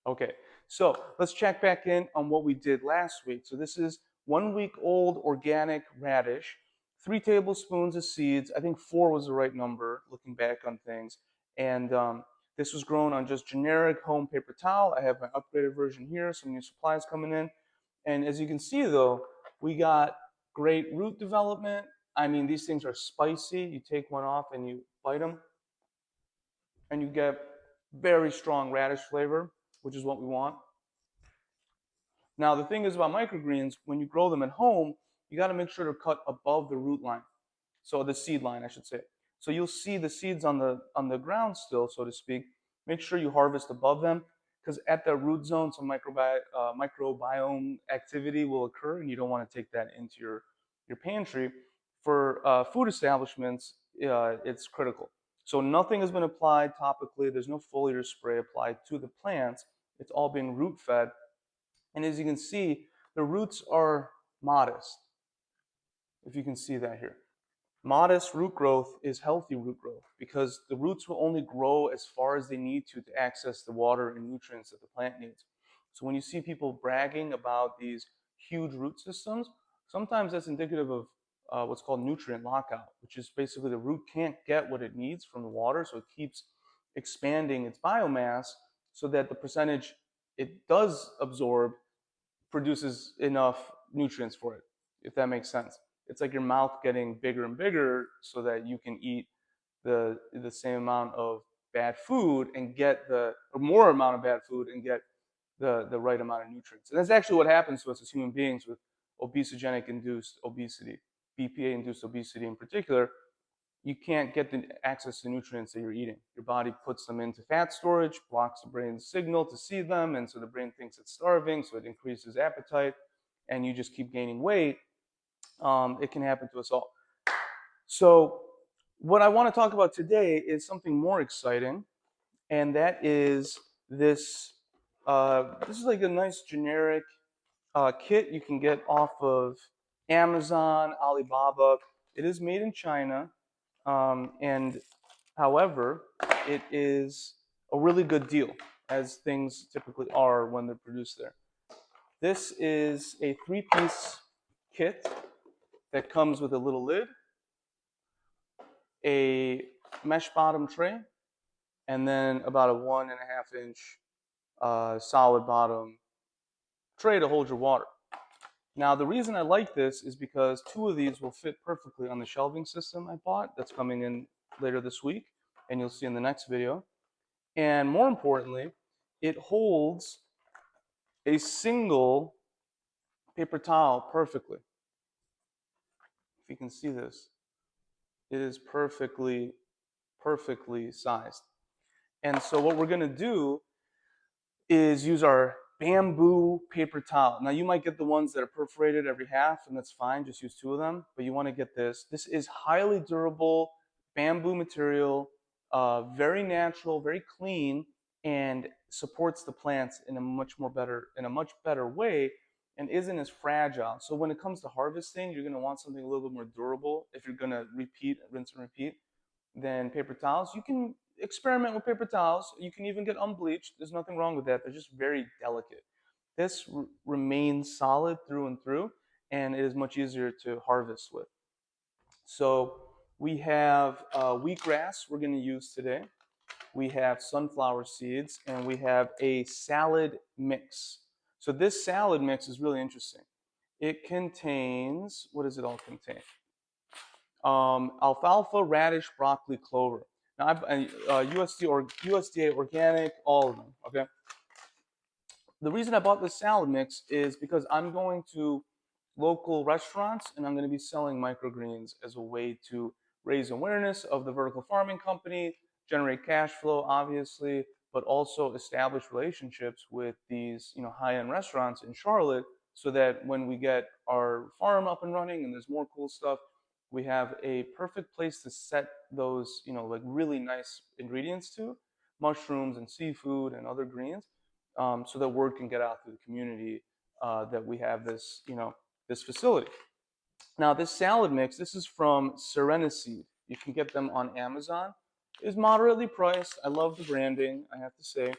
Okay, so let's check back in on what we did last week. So this is 1 week old organic radish, 3 tablespoons of seeds. I think four was the right number looking back on things. And this was grown on just generic home paper towel. I have my upgraded version here, some new supplies coming in. And as you can see though, we got great root development. I mean, these things are spicy. You take one off and you bite them, and you get very strong radish flavor, which is what we want. Now, the thing is about microgreens, when you grow them at home, you got to make sure to cut above the root line, so the seed line, I should say. So you'll see the seeds on the ground still, so to speak. Make sure you harvest above them, because at the root zone, some microbiome activity will occur, and you don't want to take that into your pantry. For food establishments, it's critical. So nothing has been applied topically. There's no foliar spray applied to the plants. It's all being root fed. And as you can see, the roots are modest, if you can see that here. Modest root growth is healthy root growth because the roots will only grow as far as they need to access the water and nutrients that the plant needs. So when you see people bragging about these huge root systems, sometimes that's indicative of what's called nutrient lockout, which is basically the root can't get what it needs from the water, so it keeps expanding its biomass so that the percentage it does absorb produces enough nutrients for it, if that makes sense. It's like your mouth getting bigger and bigger so that you can eat the same amount of bad food and get the or more amount of bad food and get the right amount of nutrients. And that's actually what happens to us as human beings with obesogenic induced obesity, BPA induced obesity in particular. You can't get the access to nutrients that you're eating. Your body puts them into fat storage, blocks the brain's signal to see them, and so the brain thinks it's starving, so it increases appetite, and you just keep gaining weight. It can happen to us all. So what I want to talk about today is something more exciting, and that is this. This is like a nice generic kit you can get off of Amazon, Alibaba. It is made in China. And however, it is a really good deal, as things typically are when they're produced there. This is a 3-piece kit that comes with a little lid, a mesh bottom tray, and then about a 1.5-inch solid bottom tray to hold your water. Now, the reason I like this is because 2 of these will fit perfectly on the shelving system I bought that's coming in later this week, and you'll see in the next video. And more importantly, it holds a single paper towel perfectly. If you can see this, it is perfectly sized. And so what we're going to do is use our bamboo paper towel. Now you might get the ones that are perforated every half, and that's fine, just use 2 of them, but you want to get this. This is highly durable bamboo material, very natural, very clean, and supports the plants in a much better way, and isn't as fragile. So when it comes to harvesting, you're going to want something a little bit more durable if you're going to rinse and repeat, than paper towels. You can experiment with paper towels. You can even get unbleached. There's nothing wrong with that. They're just very delicate. This remains solid through and through, and it is much easier to harvest with. So we have wheatgrass we're going to use today. We have sunflower seeds, and we have a salad mix. So this salad mix is really interesting. It contains, what does it all contain? Alfalfa, radish, broccoli, clover. Now, USDA organic, all of them, okay? The reason I bought this salad mix is because I'm going to local restaurants and I'm going to be selling microgreens as a way to raise awareness of the vertical farming company, generate cash flow, obviously, but also establish relationships with these, high-end restaurants in Charlotte, so that when we get our farm up and running and there's more cool stuff, we have a perfect place to set those, like really nice ingredients to, mushrooms and seafood and other greens, so that word can get out to the community that we have this, this facility. Now, this salad mix, this is from Serenaseed. You can get them on Amazon. It's moderately priced. I love the branding, I have to say.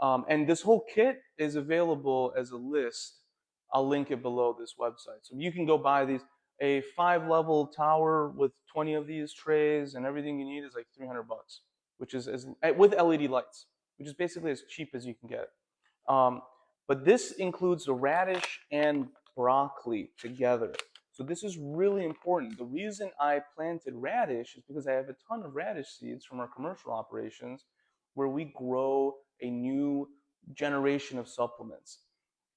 And this whole kit is available as a list. I'll link it below this website. So you can go buy these. A 5-level tower with 20 of these trays and everything you need is like 300 bucks, which is with LED lights, which is basically as cheap as you can get. Um, but this includes the radish and broccoli together. So this is really important. The reason I planted radish is because I have a ton of radish seeds from our commercial operations where we grow a new generation of supplements.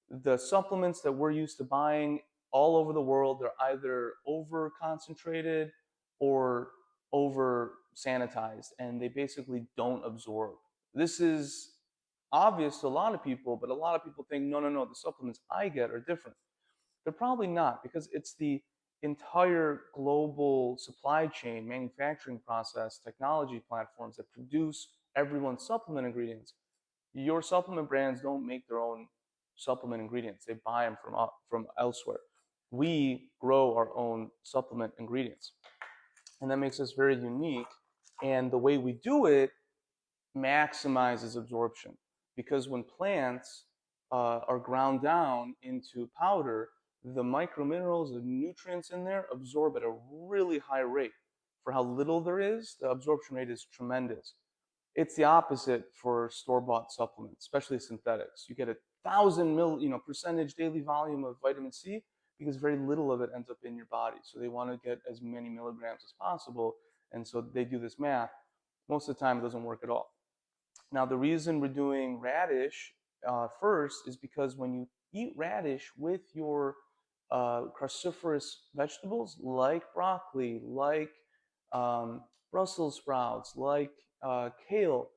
The supplements that we're used to buying all over the world, they're either over concentrated or over sanitized, and they basically don't absorb. This is obvious to a lot of people, but a lot of people think, no, no, no, the supplements I get are different. They're probably not, because it's the entire global supply chain, manufacturing process, technology platforms that produce everyone's supplement ingredients. Your supplement brands don't make their own supplement ingredients. They buy them from elsewhere. We grow our own supplement ingredients. And that makes us very unique. And the way we do it maximizes absorption. Because when plants are ground down into powder, the microminerals, the nutrients in there absorb at a really high rate. For how little there is, the absorption rate is tremendous. It's the opposite for store-bought supplements, especially synthetics. You get 1,000 percentage daily volume of vitamin C because very little of it ends up in your body. So they want to get as many milligrams as possible, and so they do this math. Most of the time, it doesn't work at all. Now, the reason we're doing radish first is because when you eat radish with your cruciferous vegetables like broccoli, like Brussels sprouts, like kale,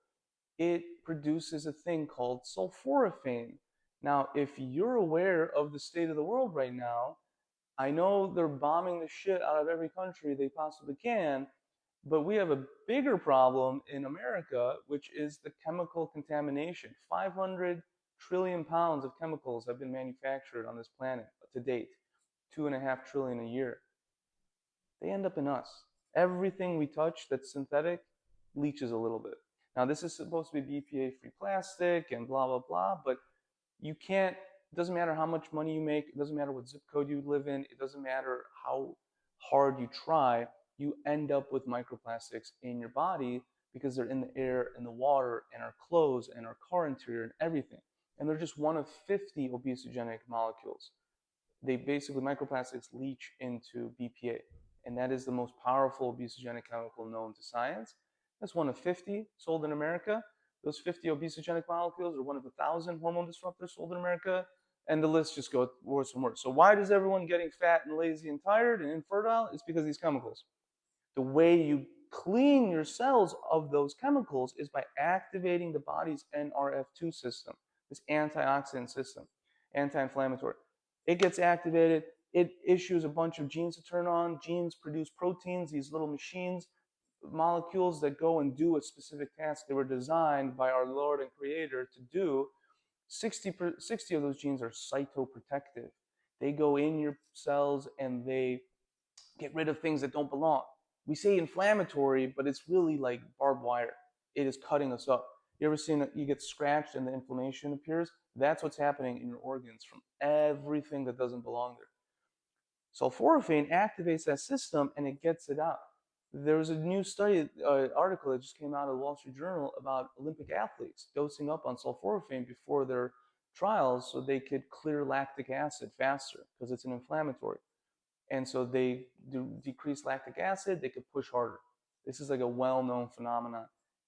it produces a thing called sulforaphane. Now, if you're aware of the state of the world right now, I know they're bombing the shit out of every country they possibly can, but we have a bigger problem in America, which is the chemical contamination. 500 trillion pounds of chemicals have been manufactured on this planet to date, 2.5 trillion a year. They end up in us. Everything we touch that's synthetic leaches a little bit. Now, this is supposed to be BPA-free plastic and blah, blah, blah, but you can't, it doesn't matter how much money you make, it doesn't matter what zip code you live in, it doesn't matter how hard you try, you end up with microplastics in your body because they're in the air and the water and our clothes and our car interior and everything. And they're just one of 50 obesogenic molecules. They basically, microplastics leach into BPA, and that is the most powerful obesogenic chemical known to science. That's one of 50 sold in America. Those 50 obesogenic molecules are one of 1,000 hormone disruptors sold in America, and the list just goes worse and worse. So why does everyone getting fat and lazy and tired and infertile? It's because of these chemicals. The way you clean your cells of those chemicals is by activating the body's NRF2 system, this antioxidant system, anti-inflammatory. It gets activated, it issues a bunch of genes to turn on. Genes produce proteins, these little machines, molecules that go and do a specific task they were designed by our Lord and Creator to do. 60 of those genes are cytoprotective. They go in your cells and they get rid of things that don't belong. We say inflammatory, but it's really like barbed wire. It is cutting us up. You ever seen it? You get scratched and the inflammation appears? That's what's happening in your organs from everything that doesn't belong there. Sulforaphane activates that system and it gets it out. There was a new study, article that just came out of the Wall Street Journal about Olympic athletes dosing up on sulforaphane before their trials so they could clear lactic acid faster because it's an inflammatory. And so they decrease lactic acid, they could push harder. This is like a well-known phenomenon.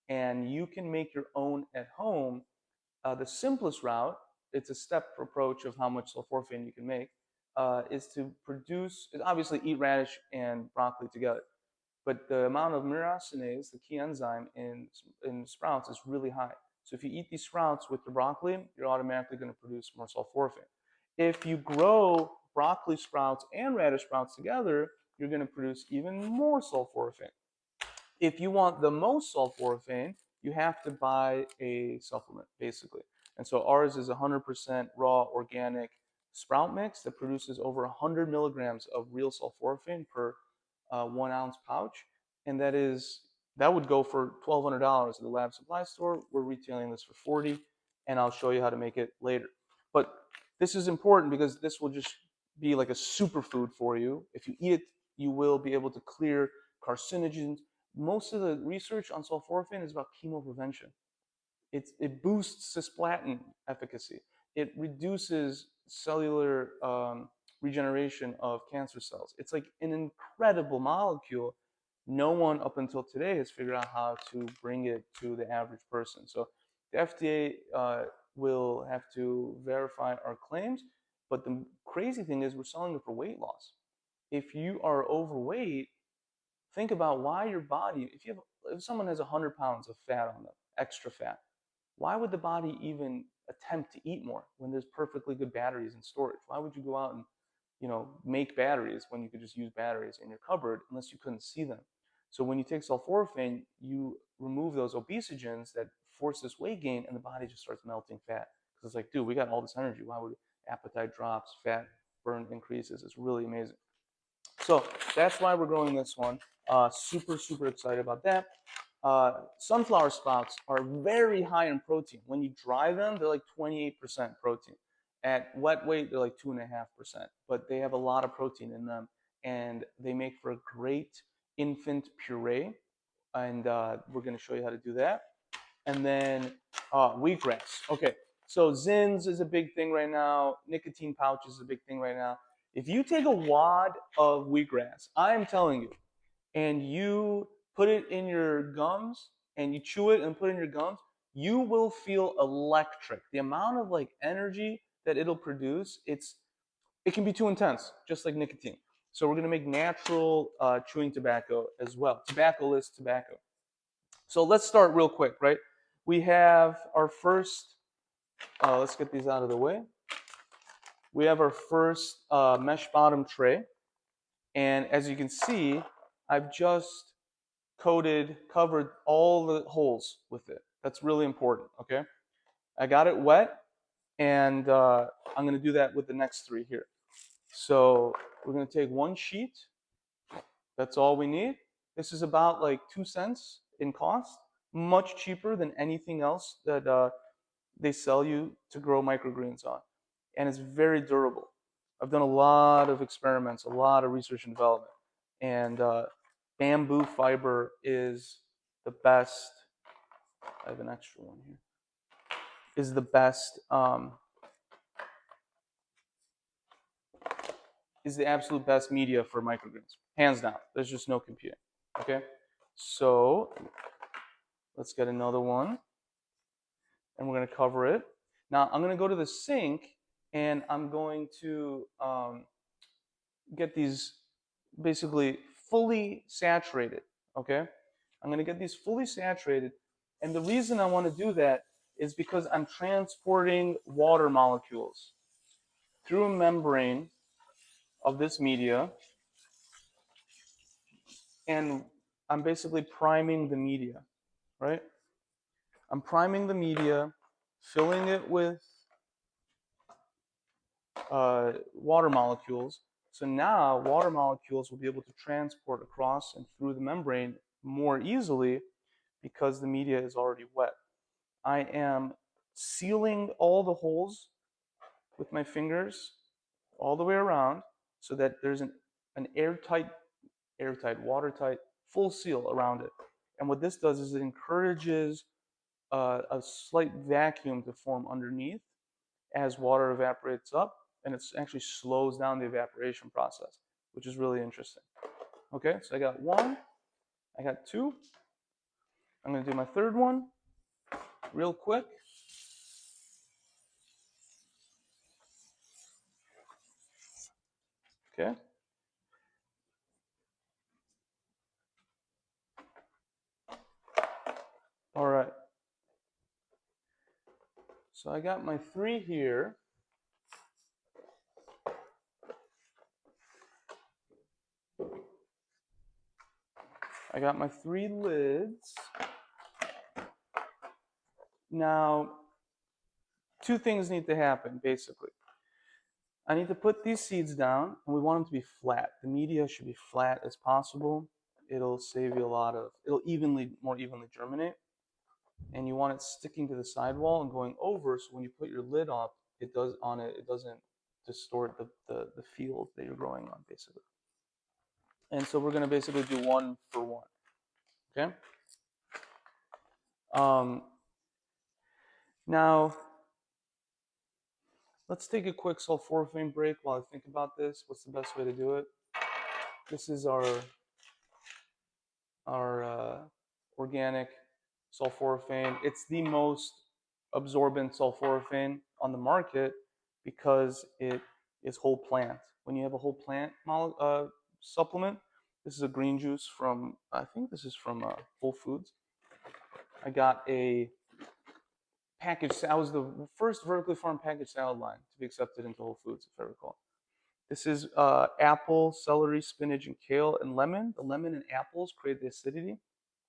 And you can make your own at home. The simplest route, it's a step approach of how much sulforaphane you can make, is to produce, obviously eat radish and broccoli together. But the amount of myrosinase, the key enzyme in sprouts, is really high. So if you eat these sprouts with the broccoli, you're automatically going to produce more sulforaphane. If you grow broccoli sprouts and radish sprouts together, you're going to produce even more sulforaphane. If you want the most sulforaphane, you have to buy a supplement, basically. And so ours is 100% raw organic sprout mix that produces over 100 milligrams of real sulforaphane per 1 ounce pouch. And that would go for $1,200 at the lab supply store. We're retailing this for $40. and I'll show you how to make it later. But this is important because this will just be like a superfood for you. If you eat it, you will be able to clear carcinogens. Most of the research on sulforaphane is about chemoprevention. It boosts cisplatin efficacy. It reduces cellular regeneration of cancer cells. It's like an incredible molecule. No one up until today has figured out how to bring it to the average person. So the FDA will have to verify our claims. But the crazy thing is we're selling it for weight loss. If you are overweight, think about why your body, if someone has 100 pounds of fat on them, extra fat, why would the body even attempt to eat more when there's perfectly good batteries in storage? Why would you go out and make batteries when you could just use batteries in your cupboard unless you couldn't see them? So when you take sulforaphane, you remove those obesogens that force this weight gain, and the body just starts melting fat. Because it's like, dude, we got all this energy. Why would appetite drops, fat burn increases? It's really amazing. So that's why we're growing this one. Super, super excited about that. Sunflower sprouts are very high in protein. When you dry them, they're like 28% protein. At wet weight, they're like 2.5%, but they have a lot of protein in them, and they make for a great infant puree. And we're going to show you how to do that. And then wheatgrass. Okay, so Zins is a big thing right now. Nicotine pouches is a big thing right now. If you take a wad of wheatgrass, I am telling you, and you put it in your gums and you chew it and put it in your gums, you will feel electric. The amount of like energy that it'll produce, it can be too intense, just like nicotine. So we're gonna make natural chewing tobacco as well, tobacco-less tobacco. So let's start real quick, right? We have our first, let's get these out of the way. We have our first mesh bottom tray. And as you can see, I've just covered all the holes with it. That's really important, okay? I got it wet, and I'm gonna do that with the next three here. So we're gonna take one sheet. That's all we need. This is about like 2 cents in cost, much cheaper than anything else that they sell you to grow microgreens on. And it's very durable. I've done a lot of experiments, a lot of research and development. And bamboo fiber is the best. I have an extra one here. Is the best, is the absolute best media for microgreens. Hands down. There's just no competing. Okay? So let's get another one. And we're going to cover it. Now I'm going to go to the sink and I'm going to get these basically fully saturated. Okay? I'm going to get these fully saturated. And the reason I want to do that is because I'm transporting water molecules through a membrane of this media, and I'm basically priming the media, right? I'm priming the media, filling it with water molecules. So now water molecules will be able to transport across and through the membrane more easily because the media is already wet. I am sealing all the holes with my fingers all the way around so that there's an airtight, watertight, full seal around it. And what this does is it encourages a slight vacuum to form underneath as water evaporates up, and it actually slows down the evaporation process, which is really interesting. Okay, so I got one, I got two. I'm going to do my third one real quick. Okay. All right. So I got my three here. I got my three lids. Now, two things need to happen, basically. I need to put these seeds down, and we want them to be flat. The media should be flat as possible. It'll save you a lot of, it'll more evenly germinate. and you want it sticking to the sidewall and going over, so when you put your lid up, it doesn't distort the field that you're growing on, basically. And so we're going to basically do 1 for 1. Okay. Um, Now let's take a quick sulforaphane break while I think about this. What's the best way to do it? This is our organic sulforaphane. It's the most absorbent sulforaphane on the market because it is whole plant. When you have a whole plant supplement, this is a green juice from, I think this is from Whole Foods. I got a package. I was the first vertically farmed packaged salad line to be accepted into Whole Foods, if I recall. This is apple, celery, spinach, and kale, and lemon. The lemon and apples create the acidity.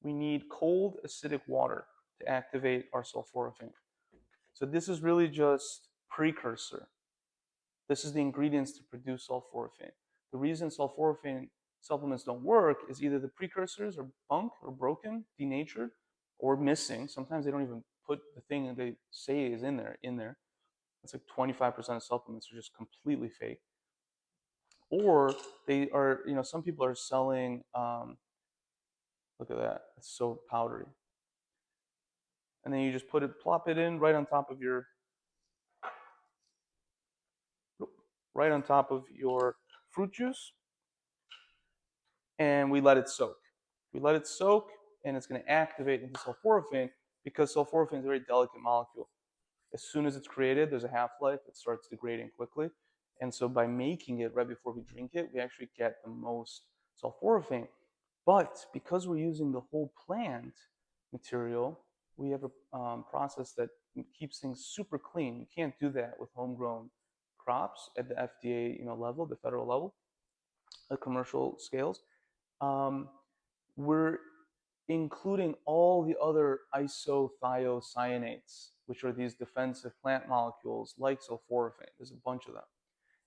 We need cold, acidic water to activate our sulforaphane. So this is really just precursor. This is the ingredients to produce sulforaphane. The reason sulforaphane supplements don't work is either the precursors are bunk or broken, denatured, or missing. Sometimes they don't even put the thing that they say is in there. It's like 25% of supplements are just completely fake. Or they are, some people are selling, look at that, it's so powdery. And then you just plop it in right on top of your fruit juice, and we let it soak. We let it soak, and it's going to activate into sulforaphane because sulforaphane is a very delicate molecule. As soon as it's created, there's a half-life. It starts degrading quickly. And so by making it right before we drink it, we actually get the most sulforaphane. But because we're using the whole plant material, we have a process that keeps things super clean. You can't do that with homegrown crops at the FDA level, the federal level, the commercial scales. We're including all the other isothiocyanates, which are these defensive plant molecules like sulforaphane. There's a bunch of them.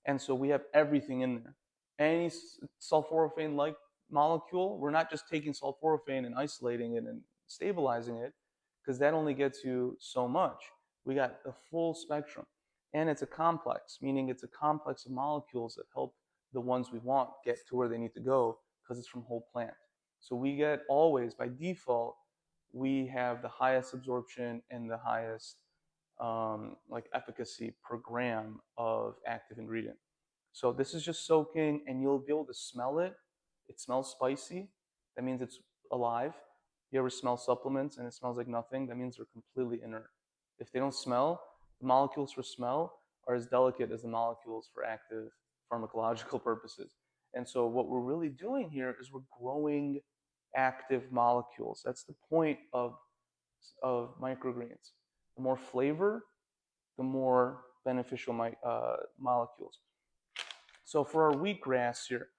And so we have everything in there. Any sulforaphane-like molecule, we're not just taking sulforaphane and isolating it and stabilizing it, because that only gets you so much. We got the full spectrum. And it's a complex, meaning it's a complex of molecules that help the ones we want get to where they need to go because it's from whole plant. So we get always, by default, we have the highest absorption and the highest efficacy per gram of active ingredient. So this is just soaking, and you'll be able to smell it. It smells spicy. That means it's alive. You ever smell supplements and it smells like nothing? That means they're completely inert. If they don't smell, the molecules for smell are as delicate as the molecules for active pharmacological purposes. And so what we're really doing here is we're growing active molecules. That's the point of microgreens. The more flavor, the more beneficial molecules. So for our wheatgrass here,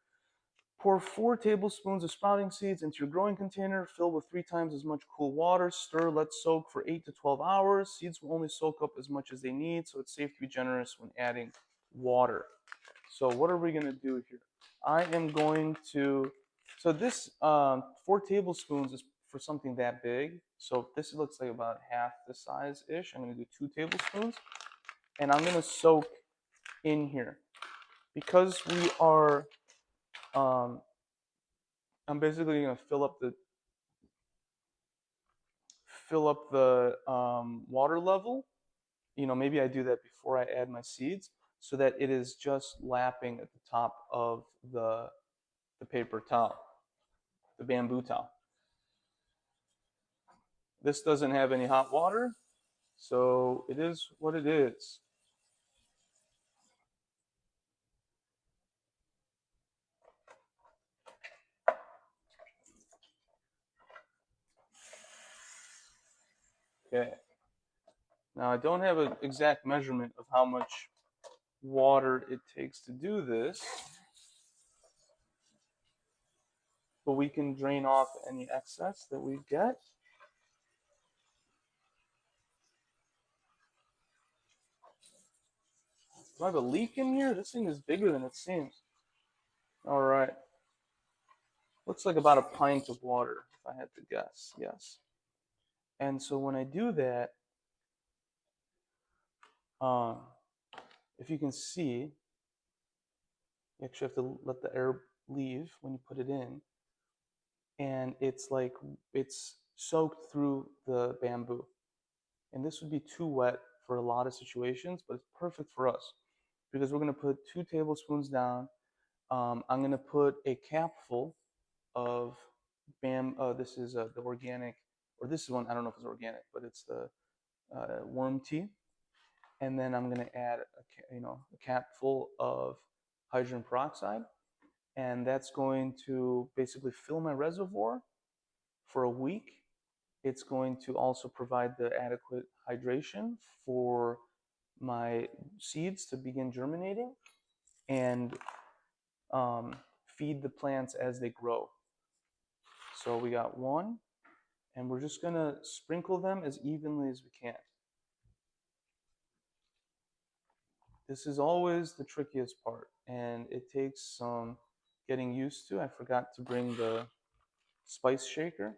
pour 4 tablespoons of sprouting seeds into your growing container, fill with 3 times as much cool water, stir, let soak for 8 to 12 hours. Seeds will only soak up as much as they need, so it's safe to be generous when adding water. So what are we going to do here? I am going to, so this 4 tablespoons is for something that big. So this looks like about half the size-ish. I'm going to do 2 tablespoons. And I'm going to soak in here. Because we are, I'm basically going to fill up the water level. Maybe I do that before I add my seeds so that it is just lapping at the top of the paper towel, the bamboo towel. This doesn't have any hot water, so it is what it is. Okay. Now I don't have an exact measurement of how much water it takes to do this, but we can drain off any excess that we get. Do I have a leak in here? This thing is bigger than it seems. All right. Looks like about a pint of water, if I had to guess. Yes. And so when I do that, um, if you can see, you actually have to let the air leave when you put it in. And it's like it's soaked through the bamboo. And this would be too wet for a lot of situations, but it's perfect for us because we're going to put 2 tablespoons down. I'm going to put a capful of this is the organic, or this is one, I don't know if it's organic, but it's the worm tea. And then I'm going to add a capful of hydrogen peroxide. And that's going to basically fill my reservoir for a week. It's going to also provide the adequate hydration for my seeds to begin germinating and feed the plants as they grow. So we got one, and we're just going to sprinkle them as evenly as we can. This is always the trickiest part, and it takes some getting used to. I forgot to bring the spice shaker.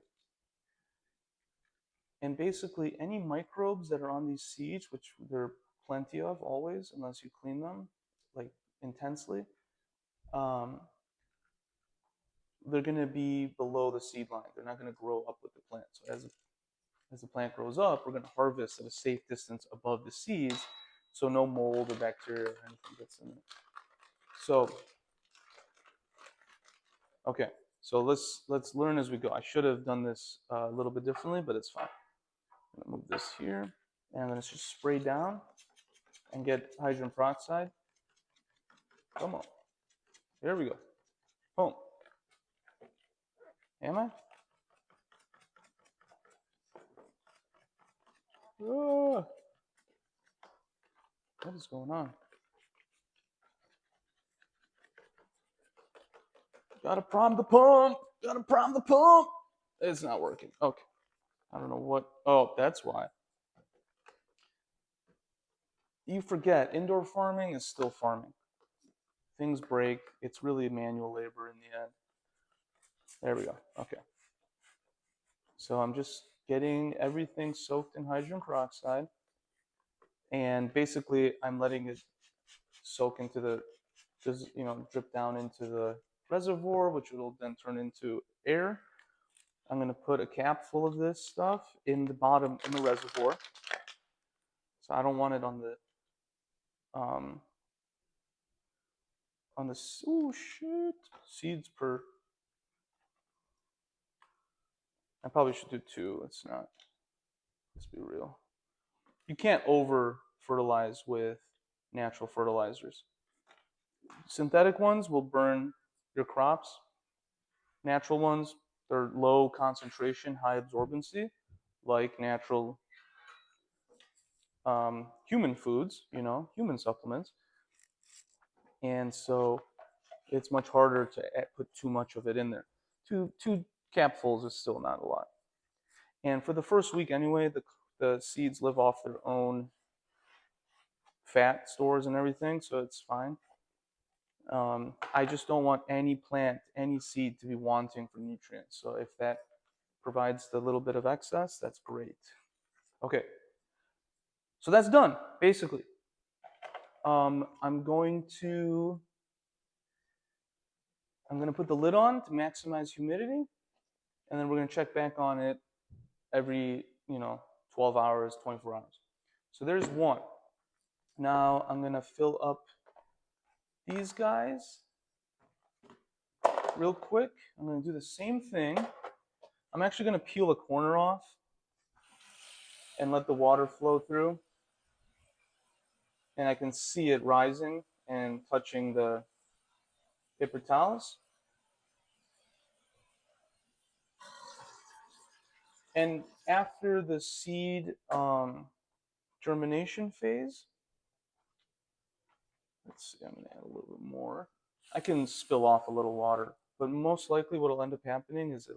And basically, any microbes that are on these seeds, which there are plenty of always, unless you clean them like intensely, um, they're going to be below the seed line. They're not going to grow up with the plant. So as the plant grows up, we're going to harvest at a safe distance above the seeds, so no mold or bacteria or anything gets in it. So, okay, so let's learn as we go. I should have done this a little bit differently, but it's fine. I'm going to move this here, and I'm going to just spray down and get hydrogen peroxide. Come on. There we go. Boom. Am I? Oh, what is going on? Gotta prime the pump. Gotta prime the pump. It's not working. Okay. I don't know what. Oh, that's why. You forget, indoor farming is still farming. Things break. It's really manual labor in the end. There we go. Okay. So I'm just getting everything soaked in hydrogen peroxide. And basically, I'm letting it soak into the, just, drip down into the reservoir, which will then turn into air. I'm going to put a cap full of this stuff in the bottom, in the reservoir. So I don't want it on the, oh shit, seeds per, I probably should do 2. Let's be real. You can't over fertilize with natural fertilizers. Synthetic ones will burn your crops. Natural ones, they're low concentration, high absorbency, like natural human foods, human supplements. And so it's much harder to put too much of it in there. Two capfuls is still not a lot. And for the first week anyway, the seeds live off their own fat stores and everything, so it's fine. I just don't want any plant, any seed to be wanting for nutrients. So if that provides the little bit of excess, that's great. Okay, so that's done, basically. I'm going to put the lid on to maximize humidity, and then we're going to check back on it every 12 hours, 24 hours. So there's one. Now I'm going to fill up these guys real quick. I'm going to do the same thing. I'm actually going to peel a corner off and let the water flow through. And I can see it rising and touching the paper towels. And after the seed germination phase, let's see, I'm going to add a little bit more. I can spill off a little water, but most likely what will end up happening is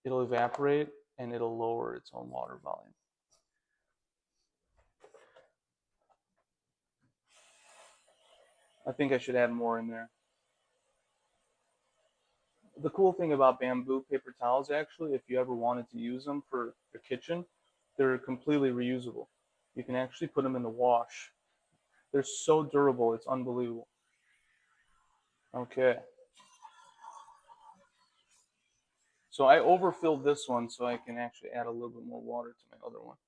it'll evaporate and it'll lower its own water volume. I think I should add more in there. The cool thing about bamboo paper towels, actually, if you ever wanted to use them for your kitchen, they're completely reusable. You can actually put them in the wash. They're so durable, it's unbelievable. Okay, so I overfilled this one so I can actually add a little bit more water to my other one.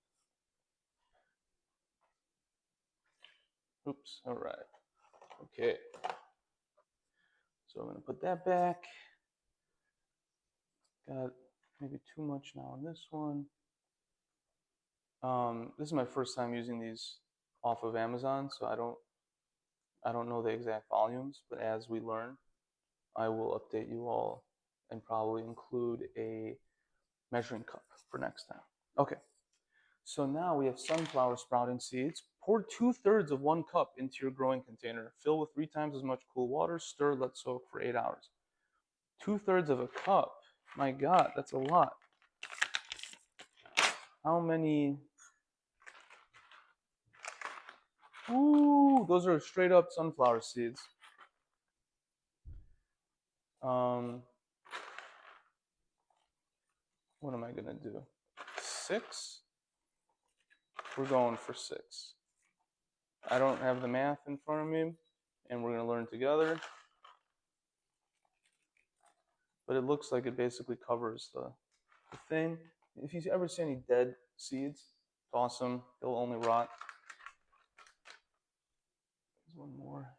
Oops, all right. Okay, so I'm gonna put that back. Got maybe too much now on this one. This is my first time using these off of Amazon, so I don't know the exact volumes, but as we learn, I will update you all and probably include a measuring cup for next time. Okay, so now we have sunflower sprouting seeds. Pour 2/3 of 1 cup into your growing container. Fill with 3 times as much cool water. Stir, let soak for 8 hours. 2/3 of a cup. My God, that's a lot. How many? Ooh, those are straight up sunflower seeds. Um, what am I gonna do? 6? We're going for 6. I don't have the math in front of me, and we're gonna learn together. But it looks like it basically covers the thing. If you ever see any dead seeds, it's awesome. They'll only rot. There's one more.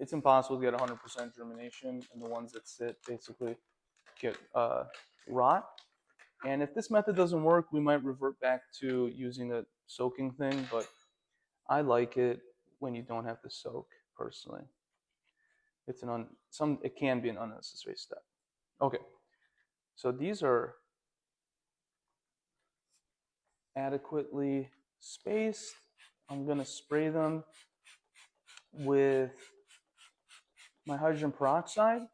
It's impossible to get 100% germination, and the ones that sit basically get rot. And if this method doesn't work, we might revert back to using the soaking thing, but I like it when you don't have to soak, personally. It can be an unnecessary step. Okay, so these are adequately spaced. I'm gonna spray them with my hydrogen peroxide.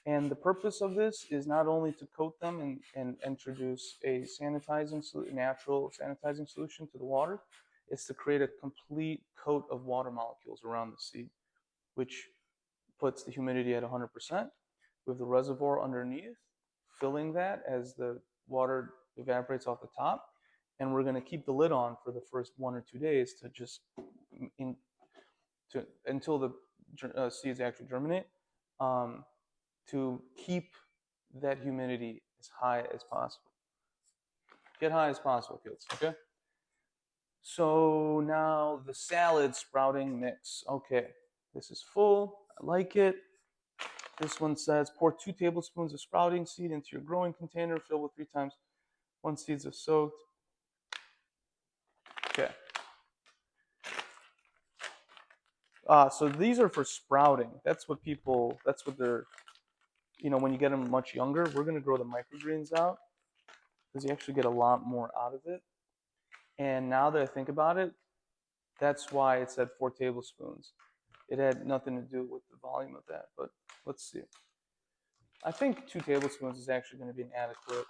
And the purpose of this is not only to coat them and introduce a natural sanitizing solution to the water, it's to create a complete coat of water molecules around the seed, which puts the humidity at 100%, with the reservoir underneath, filling that as the water evaporates off the top. And we're going to keep the lid on for the first 1 or 2 days to just until the seeds actually germinate, to keep that humidity as high as possible. Get high as possible, kids. Okay. So now the salad sprouting mix. Okay, this is full. I like it. This one says pour 2 tablespoons of sprouting seed into your growing container. Fill with 3 times 1 seeds of soaked. Okay. So these are for sprouting. That's what they're, when you get them much younger, we're going to grow the microgreens out because you actually get a lot more out of it. And now that I think about it, that's why it said 4 tablespoons. It had nothing to do with the volume of that, but let's see. I think 2 tablespoons is actually going to be an adequate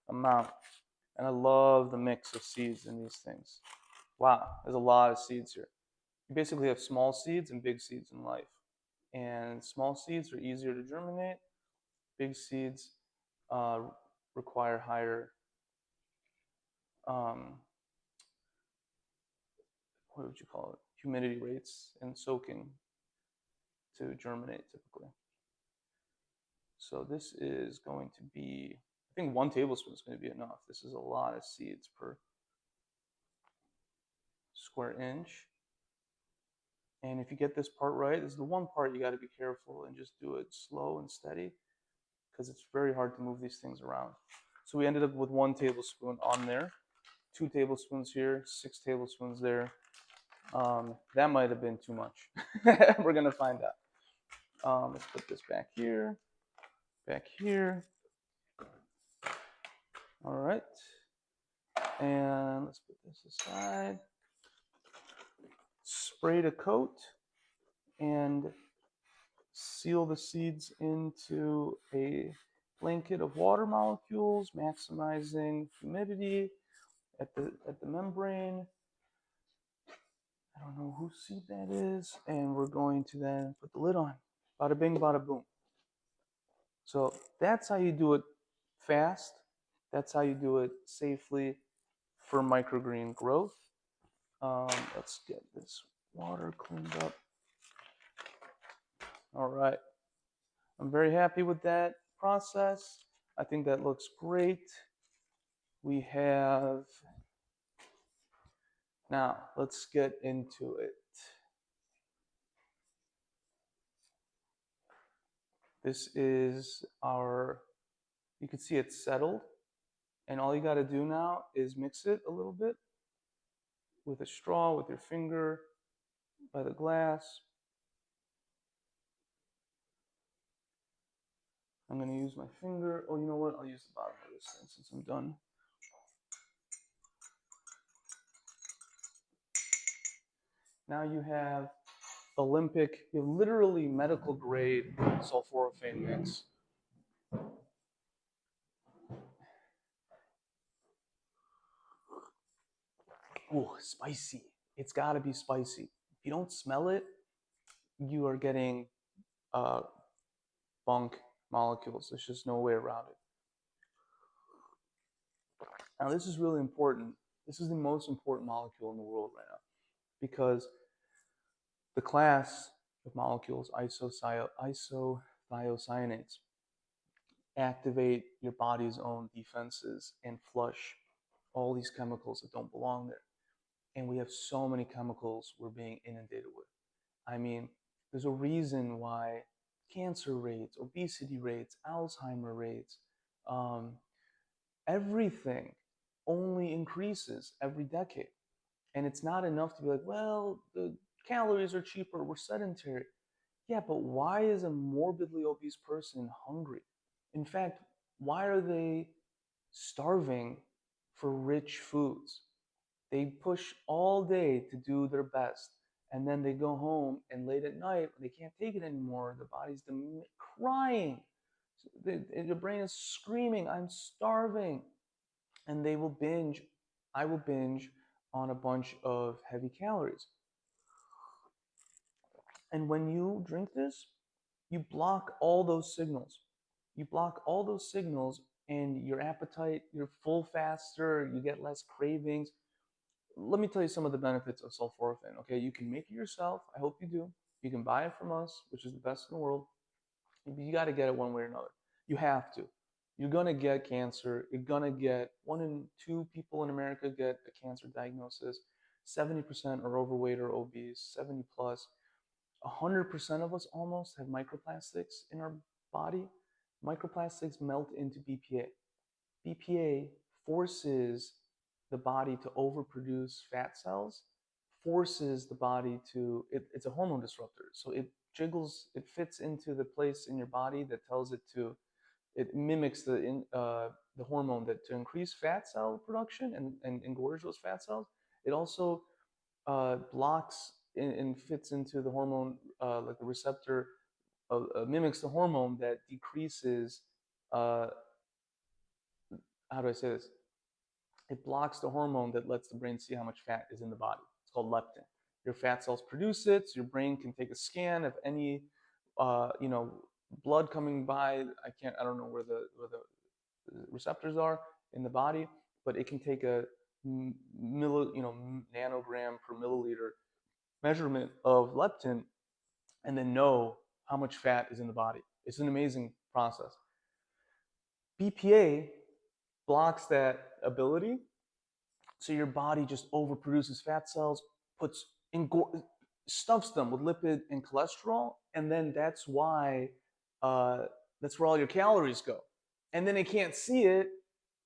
amount. And I love the mix of seeds in these things. Wow, there's a lot of seeds here. You basically have small seeds and big seeds in life. And small seeds are easier to germinate. Big seeds require higher, what would you call it, humidity rates and soaking to germinate typically. So this is going to be, I think 1 tablespoon is going to be enough. This is a lot of seeds per square inch. And if you get this part right, this is the one part you got to be careful and just do it slow and steady, because it's very hard to move these things around. So we ended up with 1 tablespoon on there, 2 tablespoons here, 6 tablespoons there. That might have been too much. We're going to find out. Let's put this back here. All right. And let's put this aside. Spray to coat and seal the seeds into a blanket of water molecules, maximizing humidity at the membrane. I don't know whose seed that is. And we're going to then put the lid on. Bada bing, bada boom. So that's how you do it fast. That's how you do it safely for microgreen growth. Let's get this water cleaned up. All right. I'm very happy with that process. I think that looks great. We have, now let's get into it. This is our, you can see it's settled. And all you got to do now is mix it a little bit with a straw, with your finger, by the glass. I'm going to use my finger. Oh, you know what? I'll use the bottom of this thing since I'm done. Now you have Olympic, you have literally medical grade sulforaphane mix. Oh, spicy. It's got to be spicy. If you don't smell it, you are getting uh, bunk molecules. There's just no way around it. Now, this is really important. This is the most important molecule in the world right now because the class of molecules, isothiocyanates, activate your body's own defenses and flush all these chemicals that don't belong there. And we have so many chemicals we're being inundated with. I mean, there's a reason why cancer rates, obesity rates, Alzheimer rates, um, everything only increases every decade. And it's not enough to be like, well, the calories are cheaper, we're sedentary. Yeah, but why is a morbidly obese person hungry? In fact, why are they starving for rich foods? They push all day to do their best, and then they go home, and late at night, when they can't take it anymore, the body's crying. The brain is screaming, I'm starving. And they will binge, I will binge on a bunch of heavy calories. And when you drink this, you block all those signals. You block all those signals, and your appetite, you're full faster, you get less cravings. Let me tell you some of the benefits of sulforaphane. Okay, you can make it yourself. I hope you do. You can buy it from us, which is the best in the world. You got to get it one way or another. You have to. You're gonna get cancer. You're gonna get 1 in 2 people in America get a cancer diagnosis. 70% are overweight or obese. 70 plus. 100% of us almost have microplastics in our body. Microplastics melt into BPA. BPA forces the body to overproduce fat cells, forces the body to, it's a hormone disruptor. So it jiggles, it fits into the place in your body that tells it to, it mimics the hormone that to increase fat cell production and engorge those fat cells. It also blocks and fits into the hormone, like the receptor, mimics the hormone that decreases, uh, how do I say this? It blocks the hormone that lets the brain see how much fat is in the body. It's called leptin. Your fat cells produce it, so your brain can take a scan of any, you know, blood coming by. I don't know where the receptors are in the body, but it can take a nanogram per milliliter measurement of leptin and then know how much fat is in the body. It's an amazing process. BPA blocks that ability, so your body just overproduces fat cells, puts stuffs them with lipid and cholesterol, and then that's where all your calories go. And then it can't see it,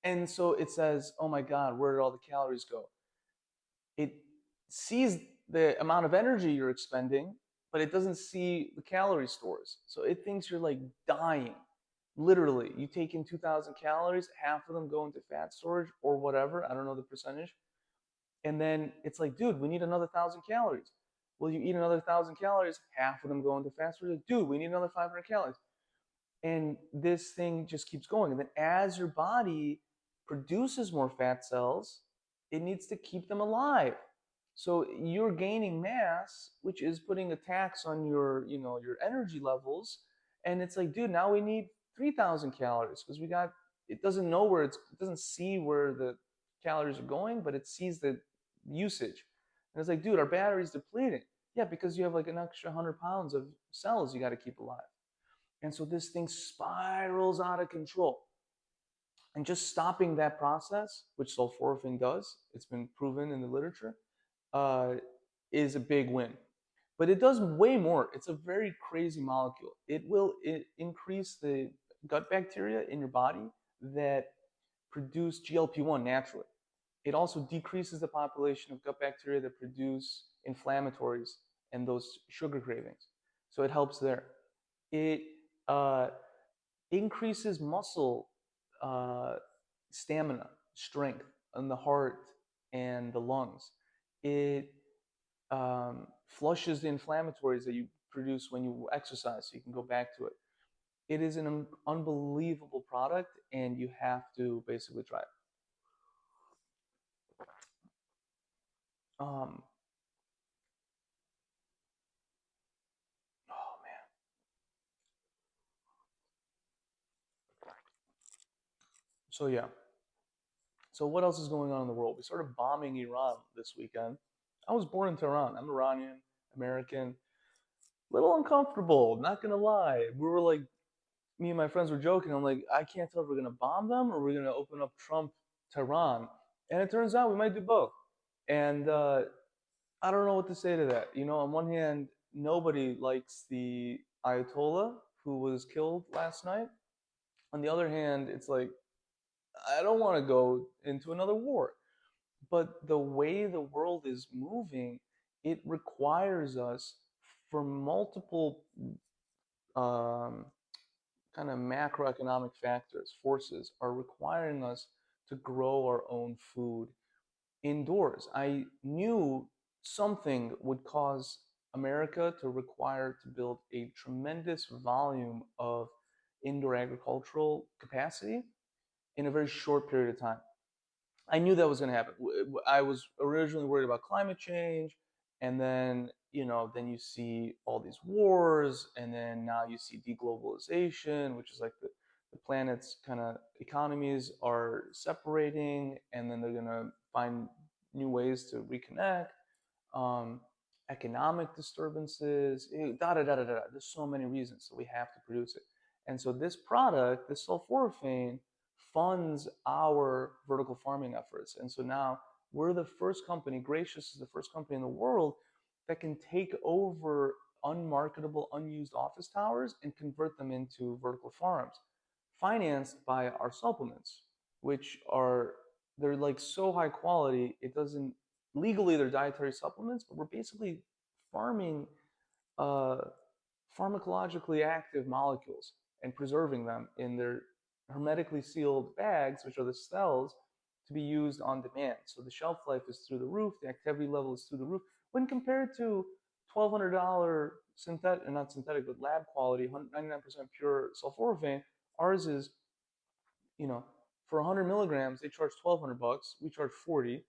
and so it says, "Oh my God, where did all the calories go?" It sees the amount of energy you're expending, but it doesn't see the calorie stores. So it thinks you're like dying. Literally, you take in 2,000 calories, half of them go into fat storage or whatever. I don't know the percentage. And then it's like, dude, we need another 1,000 calories. Well, you eat another 1,000 calories, half of them go into fat storage. Dude, we need another 500 calories. And this thing just keeps going. And then as your body produces more fat cells, it needs to keep them alive. So you're gaining mass, which is putting a tax on your, your energy levels. And it's like, dude, now we need 3,000 calories because it doesn't know it doesn't see where the calories are going, but it sees the usage. And it's like, dude, our battery's depleting. Yeah, because you have like an extra 100 pounds of cells you got to keep alive. And so this thing spirals out of control. And just stopping that process, which sulforaphane does, it's been proven in the literature, uh, is a big win. But it does way more. It's a very crazy molecule. It increase the gut bacteria in your body that produce GLP-1 naturally. It also decreases the population of gut bacteria that produce inflammatories and those sugar cravings. So it helps there. It uh, increases muscle uh, stamina, strength in the heart and the lungs. It flushes the inflammatories that you produce when you exercise, so you can go back to it. It is an unbelievable product, and you have to basically try it. Um, oh man. So yeah. So what else is going on in the world? We started bombing Iran this weekend. I was born in Tehran. I'm Iranian, American. Little uncomfortable, not gonna lie. We were like, me and my friends were joking. I'm like, I can't tell if we're gonna bomb them or we're gonna open up Trump Tehran. And it turns out we might do both. And I don't know what to say to that. You know, on one hand, nobody likes the Ayatollah who was killed last night. On the other hand, it's like, I don't want to go into another war. But the way the world is moving, it requires us for multiple um, kind of macroeconomic factors, forces, are requiring us to grow our own food indoors. I knew something would cause America to require to build a tremendous volume of indoor agricultural capacity in a very short period of time. I knew that was going to happen. I was originally worried about climate change, and then then you see all these wars, and then now you see deglobalization, which is like the planet's kind of economies are separating, and then they're going to find new ways to reconnect. Um, Economic disturbances, da da da da da. There's so many reasons, so we have to produce it. And so this product, this sulforaphane, funds our vertical farming efforts. And so now we're the first company, Gracious is the first company in the world that can take over unmarketable, unused office towers and convert them into vertical farms, financed by our supplements, which are they're like so high quality, it doesn't legally they're dietary supplements, but we're basically farming uh, pharmacologically active molecules and preserving them in their hermetically sealed bags, which are the cells, to be used on demand. So the shelf life is through the roof, the activity level is through the roof. When compared to $1,200 synthetic, not synthetic, but lab quality, 99% pure sulforaphane, ours is, you know, for 100 milligrams, they charge 1,200 bucks. We charge 40.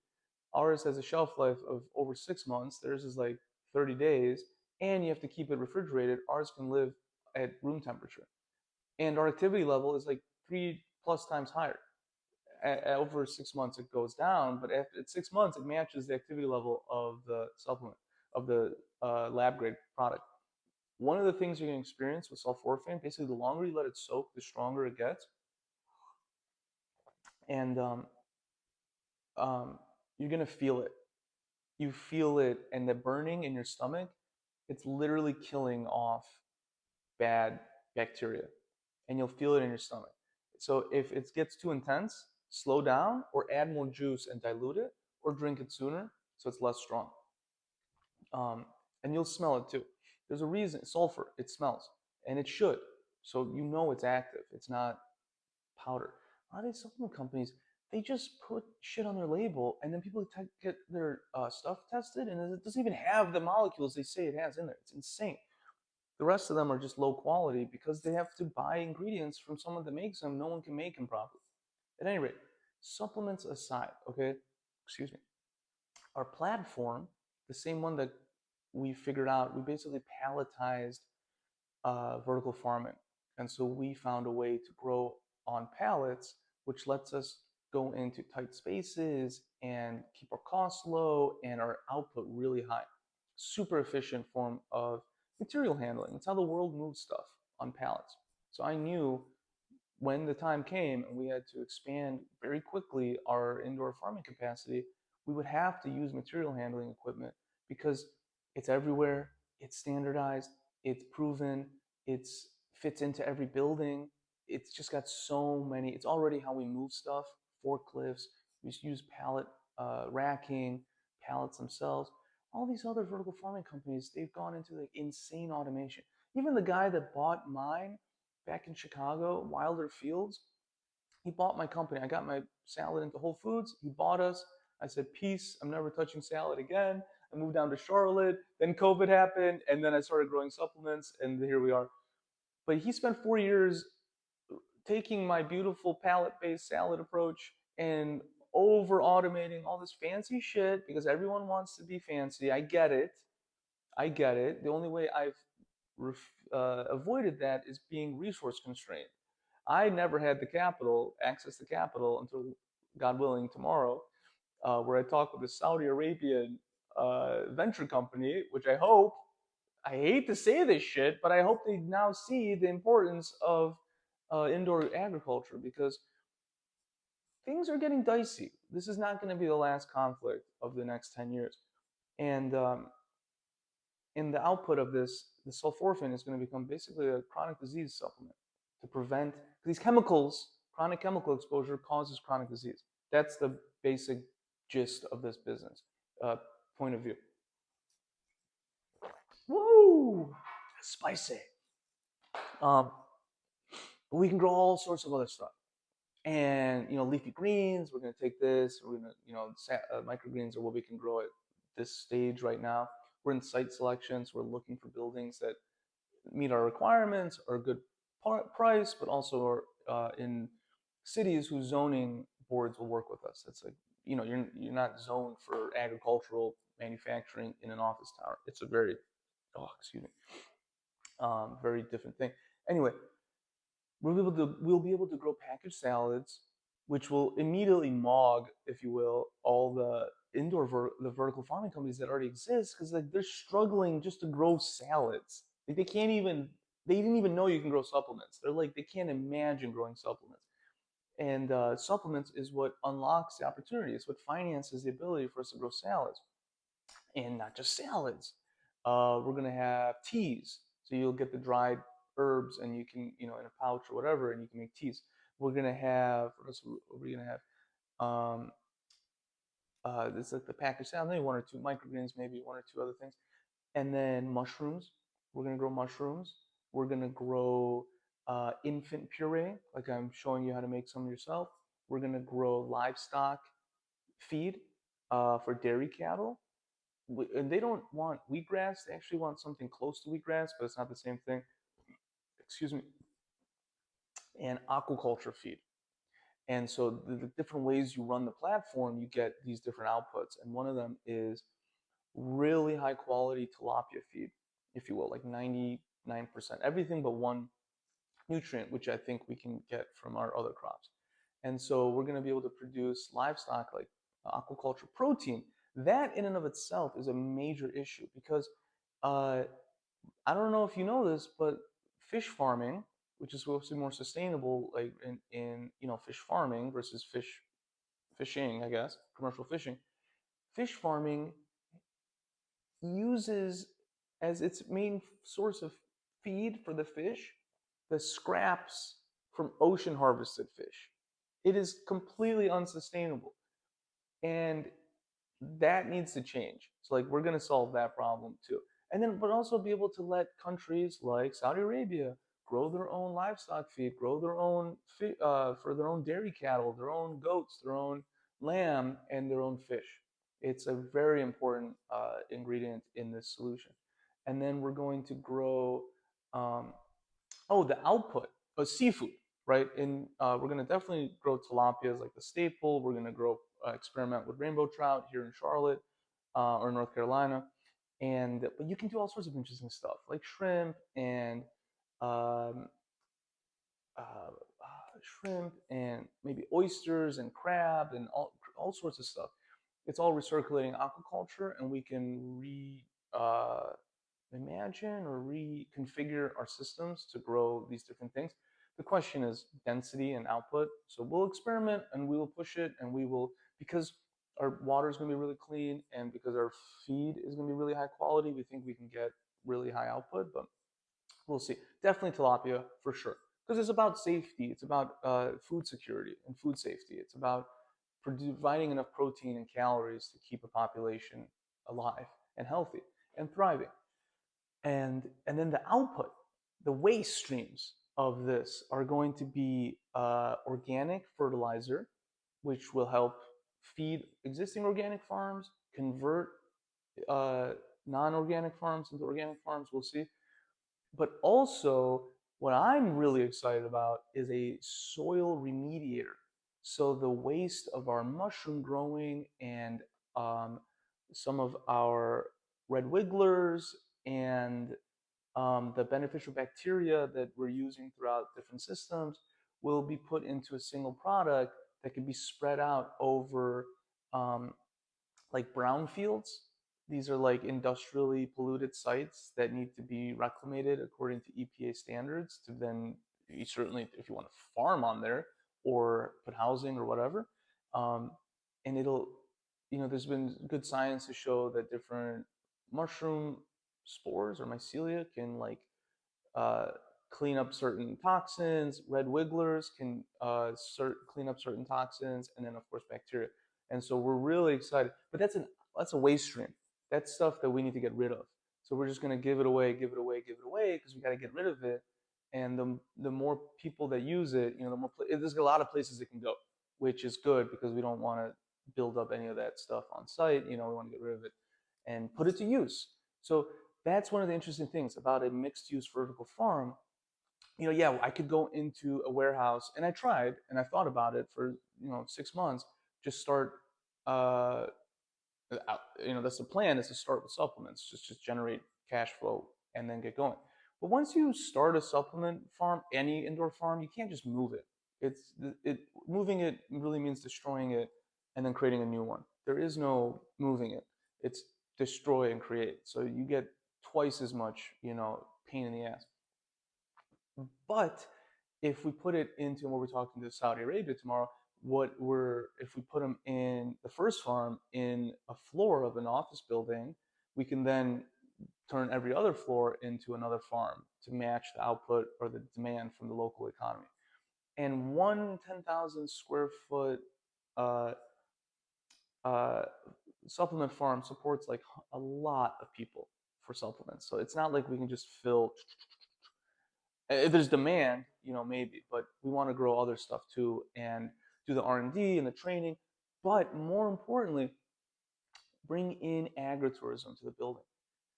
Ours has a shelf life of over 6 months. Theirs is like 30 days, and you have to keep it refrigerated. Ours can live at room temperature, and our activity level is like 3+ times higher. Over 6 months, it goes down, but at 6 months, it matches the activity level of the supplement of the lab grade product. One of the things you're going to experience with sulforaphane, basically, the longer you let it soak, the stronger it gets, and um, you're going to feel it. You feel it, and the burning in your stomach, it's literally killing off bad bacteria, and you'll feel it in your stomach. So if it gets too intense, slow down or add more juice and dilute it, or drink it sooner so it's less strong. And you'll smell it too. There's a reason, sulfur, it smells, and it should. So you know it's active. It's not powder. A lot of these supplement companies, they just put shit on their label, and then people get their stuff tested, and it doesn't even have the molecules they say it has in there. It's insane. The rest of them are just low quality because they have to buy ingredients from someone that makes them. No one can make them properly. At any rate, supplements aside, okay, excuse me, our platform, the same one that we figured out, we basically palletized vertical farming. And so we found a way to grow on pallets, which lets us go into tight spaces and keep our costs low and our output really high. Super efficient form of material handling. It's how the world moves stuff on pallets. So I knew when the time came and we had to expand very quickly our indoor farming capacity, we would have to use material handling equipment because it's everywhere, it's standardized, it's proven, it's fits into every building. It's just got so many. It's already how we move stuff. Forklifts. We just use pallet racking, pallets themselves. All these other vertical farming companies, they've gone into like insane automation. Even the guy that bought mine back in Chicago, Wilder Fields, he bought my company. I got my salad into Whole Foods. He bought us. I said, peace. I'm never touching salad again. I moved down to Charlotte. Then COVID happened. And then I started growing supplements. And here we are. But he spent 4 years taking my beautiful pallet based salad approach and over automating all this fancy shit because everyone wants to be fancy. I get it. I get it. The only way I've avoided that is being resource constrained. I never had the capital, access to capital until, God willing, tomorrow, where I talk with a Saudi Arabian venture company, which I hate to say this shit, but I hope they now see the importance of indoor agriculture because things are getting dicey. This is not going to be the last conflict of the next 10 years. And in the output of this, the sulforaphane is going to become basically a chronic disease supplement to prevent these chemicals. Chronic chemical exposure causes chronic disease. That's the basic gist of this business point of view. Woo! Spicy. Um, but we can grow all sorts of other stuff. And leafy greens. We're going to take this. We're going to microgreens are what we can grow at this stage right now. We're in site selection, so we're looking for buildings that meet our requirements, are a good price, but also are in cities whose zoning boards will work with us. It's like you're not zoned for agricultural manufacturing in an office tower. It's a very very different thing. Anyway, we'll be able to grow packaged salads, which will immediately mog, if you will, all the the vertical farming companies that already exist because like they're struggling just to grow salads. Like they didn't even know you can grow supplements. They're like they can't imagine growing supplements. And supplements is what unlocks the opportunity. It's what finances the ability for us to grow salads, and not just salads. We're gonna have teas, so you'll get the dried herbs, and you can, in a pouch or whatever, and you can make teas. We're gonna have, what else are we gonna have? Um, this like the packaged salad, maybe one or two microgreens, maybe one or two other things, and then mushrooms. We're gonna grow mushrooms. We're gonna grow infant puree, like I'm showing you how to make some yourself. We're gonna grow livestock feed for dairy cattle, and they don't want wheatgrass. They actually want something close to wheatgrass, but it's not the same thing. Excuse me. And aquaculture feed. And so the different ways you run the platform, you get these different outputs. And one of them is really high quality tilapia feed, if you will, like 99%, everything but one nutrient, which I think we can get from our other crops. And so we're going to be able to produce livestock like aquaculture protein. That in and of itself is a major issue because uh, I don't know if you know this, but fish farming, which is supposed to be more sustainable, like in fish farming versus fishing, I guess, commercial fishing. Fish farming uses as its main source of feed for the fish the scraps from ocean harvested fish. It is completely unsustainable. And that needs to change. So like we're going to solve that problem too. And then but also be able to let countries like Saudi Arabia grow their own livestock feed, grow their own for their own dairy cattle, their own goats, their own lamb, and their own fish. It's a very important ingredient in this solution. And then we're going to grow um, the output of seafood, right? And we're going to definitely grow tilapia as like the staple. We're going to grow experiment with rainbow trout here in Charlotte or North Carolina, and but you can do all sorts of interesting stuff like shrimp and um, shrimp and maybe oysters and crab and all sorts of stuff. It's all recirculating aquaculture, and we can uh, imagine or reconfigure our systems to grow these different things. The question is density and output. So we'll experiment and we will push it, and we will, because our water is going to be really clean and because our feed is going to be really high quality, we think we can get really high output, but we'll see. Definitely tilapia for sure, because it's about safety. It's about food security and food safety. It's about providing enough protein and calories to keep a population alive and healthy and thriving. And then the output, the waste streams of this are going to be organic fertilizer, which will help feed existing organic farms, convert uh, non-organic farms into organic farms. We'll see. But also, what I'm really excited about is a soil remediator. So the waste of our mushroom growing and um, some of our red wigglers and the beneficial bacteria that we're using throughout different systems will be put into a single product that can be spread out over um, like brownfields. These are like industrially polluted sites that need to be reclamated according to EPA standards to then, you certainly, if you want to farm on there or put housing or whatever. Um, and it'll, there's been good science to show that different mushroom spores or mycelia can like uh, clean up certain toxins. Red wigglers can clean up certain toxins, and then of course bacteria. And so we're really excited. But that's a waste stream. That's stuff that we need to get rid of. So we're just going to give it away, give it away, give it away because we got to get rid of it. And the more people that use it, the more there's a lot of places it can go, which is good because we don't want to build up any of that stuff on site. We want to get rid of it and put it to use. So that's one of the interesting things about a mixed use vertical farm. Yeah, I could go into a warehouse, and I tried and I thought about it for 6 months. Just start, uh, that's the plan, is to start with supplements, just generate cash flow and then get going. But once you start a supplement farm, any indoor farm, you can't just move it. It's it Moving it really means destroying it and then creating a new one. There is no moving it. It's destroy and create. So you get twice as much, pain in the ass. But if we put it into, what we're talking to Saudi Arabia tomorrow, if we put them in the first farm in a floor of an office building, we can then turn every other floor into another farm to match the output or the demand from the local economy. And one 10,000 square foot uh, uh, supplement farm supports like a lot of people for supplements. So it's not like we can just fill. If there's demand, maybe, but we want to grow other stuff too and do the R&D and the training. But more importantly, bring in agritourism to the building.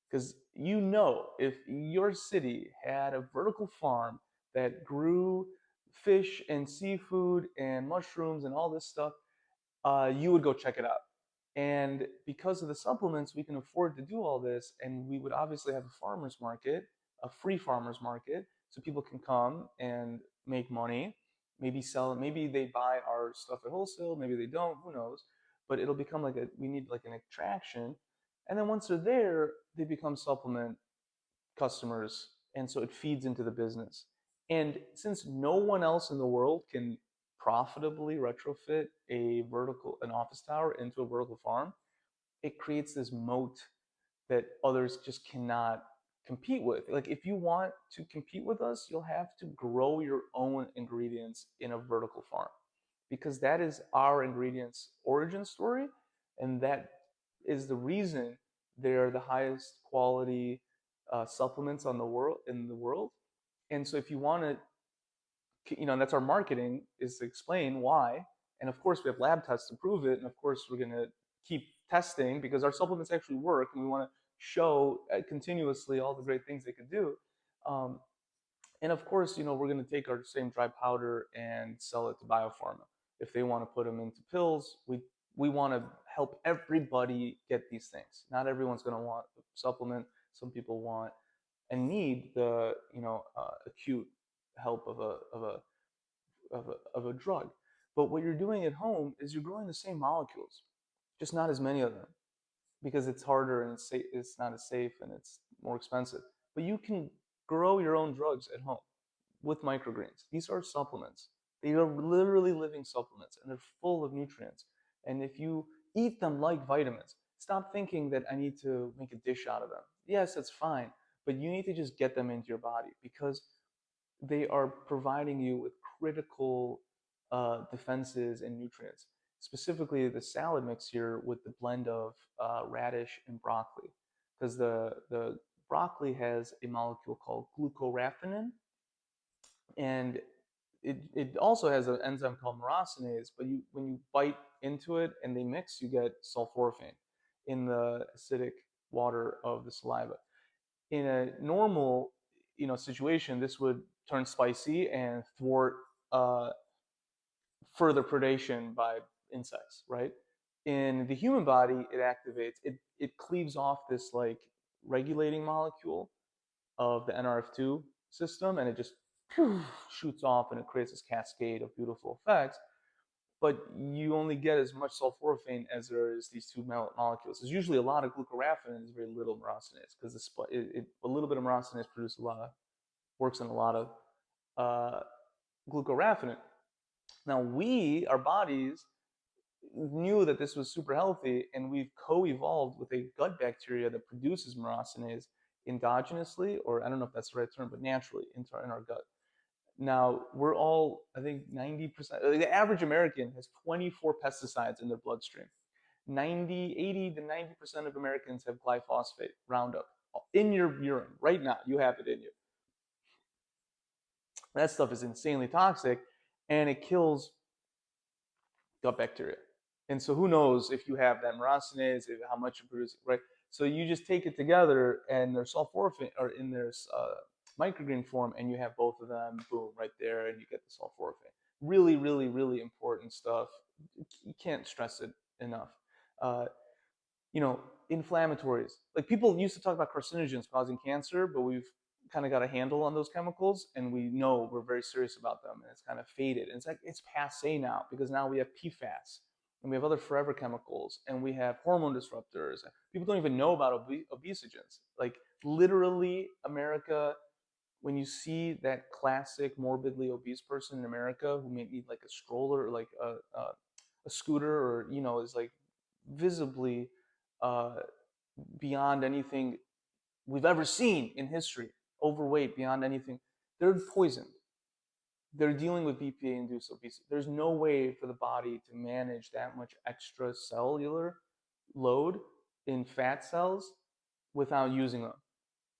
Because if your city had a vertical farm that grew fish and seafood and mushrooms and all this stuff, you would go check it out. And because of the supplements, we can afford to do all this. And we would obviously have a farmer's market, a free farmer's market, so people can come and make money, maybe sell it. Maybe they buy our stuff at wholesale, maybe they don't, who knows. But it'll become we need like an attraction. And then once they're there, they become supplement customers. And so it feeds into the business. And since no one else in the world can profitably retrofit an office tower into a vertical farm, it creates this moat that others just cannot compete with. Like if you want to compete with us, you'll have to grow your own ingredients in a vertical farm because that is our ingredients origin story, and that is the reason they're the highest quality supplements in the world. And so if you want to, that's our marketing, is to explain why. And of course we have lab tests to prove it, and of course we're going to keep testing because our supplements actually work, and we want to show continuously all the great things they could do. um, and of course, we're going to take our same dry powder and sell it to biopharma if they want to put them into pills. We want to help everybody get these things. Not everyone's going to want a supplement. Some people want and need the acute help of a drug. But what you're doing at home is you're growing the same molecules, just not as many of them, because it's harder and it's not as safe and it's more expensive. But you can grow your own drugs at home with microgreens. These are supplements. They are literally living supplements and they're full of nutrients. And if you eat them like vitamins, stop thinking that I need to make a dish out of them. Yes, that's fine, but you need to just get them into your body because they are providing you with critical defenses and nutrients. Specifically, the salad mix here with the blend of radish and broccoli, because the broccoli has a molecule called glucoraphanin, and it also has an enzyme called myrosinase. But when you bite into it and they mix, you get sulforaphane in the acidic water of the saliva. In a normal situation, this would turn spicy and thwart uh, further predation by insects, right? In the human body, it cleaves off this like regulating molecule of the NRF2 system, and it just shoots off and it creates this cascade of beautiful effects. But you only get as much sulforaphane as there is these two molecules. There's usually a lot of glucoraphanin and there's very little myrosinase because a little bit of myrosinase produces a lot of, works in a lot of uh, glucoraphanin. Now our bodies knew that this was super healthy, and we've co-evolved with a gut bacteria that produces myrosinase endogenously, or I don't know if that's the right term, but naturally in our gut. Now we're all, I think 90%, the average American has 24 pesticides in their bloodstream. 80 to 90% of Americans have glyphosate, Roundup, in your urine right now. You have it in you. That stuff is insanely toxic, and it kills gut bacteria. And so who knows if you have that myrosinase, how much you're producing, right? So you just take it together, and there's sulforaphane, or in there's microgreen form, and you have both of them, boom, right there, and you get the sulforaphane. Really, really, really important stuff. You can't stress it enough. Uh, Inflammatories. Like people used to talk about carcinogens causing cancer, but we've kind of got a handle on those chemicals, and we know we're very serious about them, and it's kind of faded. And it's like it's passe now because now we have PFAS and we have other forever chemicals and we have hormone disruptors. People don't even know about obesogens. Like literally, America, when you see that classic morbidly obese person in America who may need like a stroller or like a scooter, or is like visibly uh, beyond anything we've ever seen in history, overweight beyond anything, they're poisoned. They're dealing with BPA-induced obesity. There's no way for the body to manage that much extra cellular load in fat cells without using them.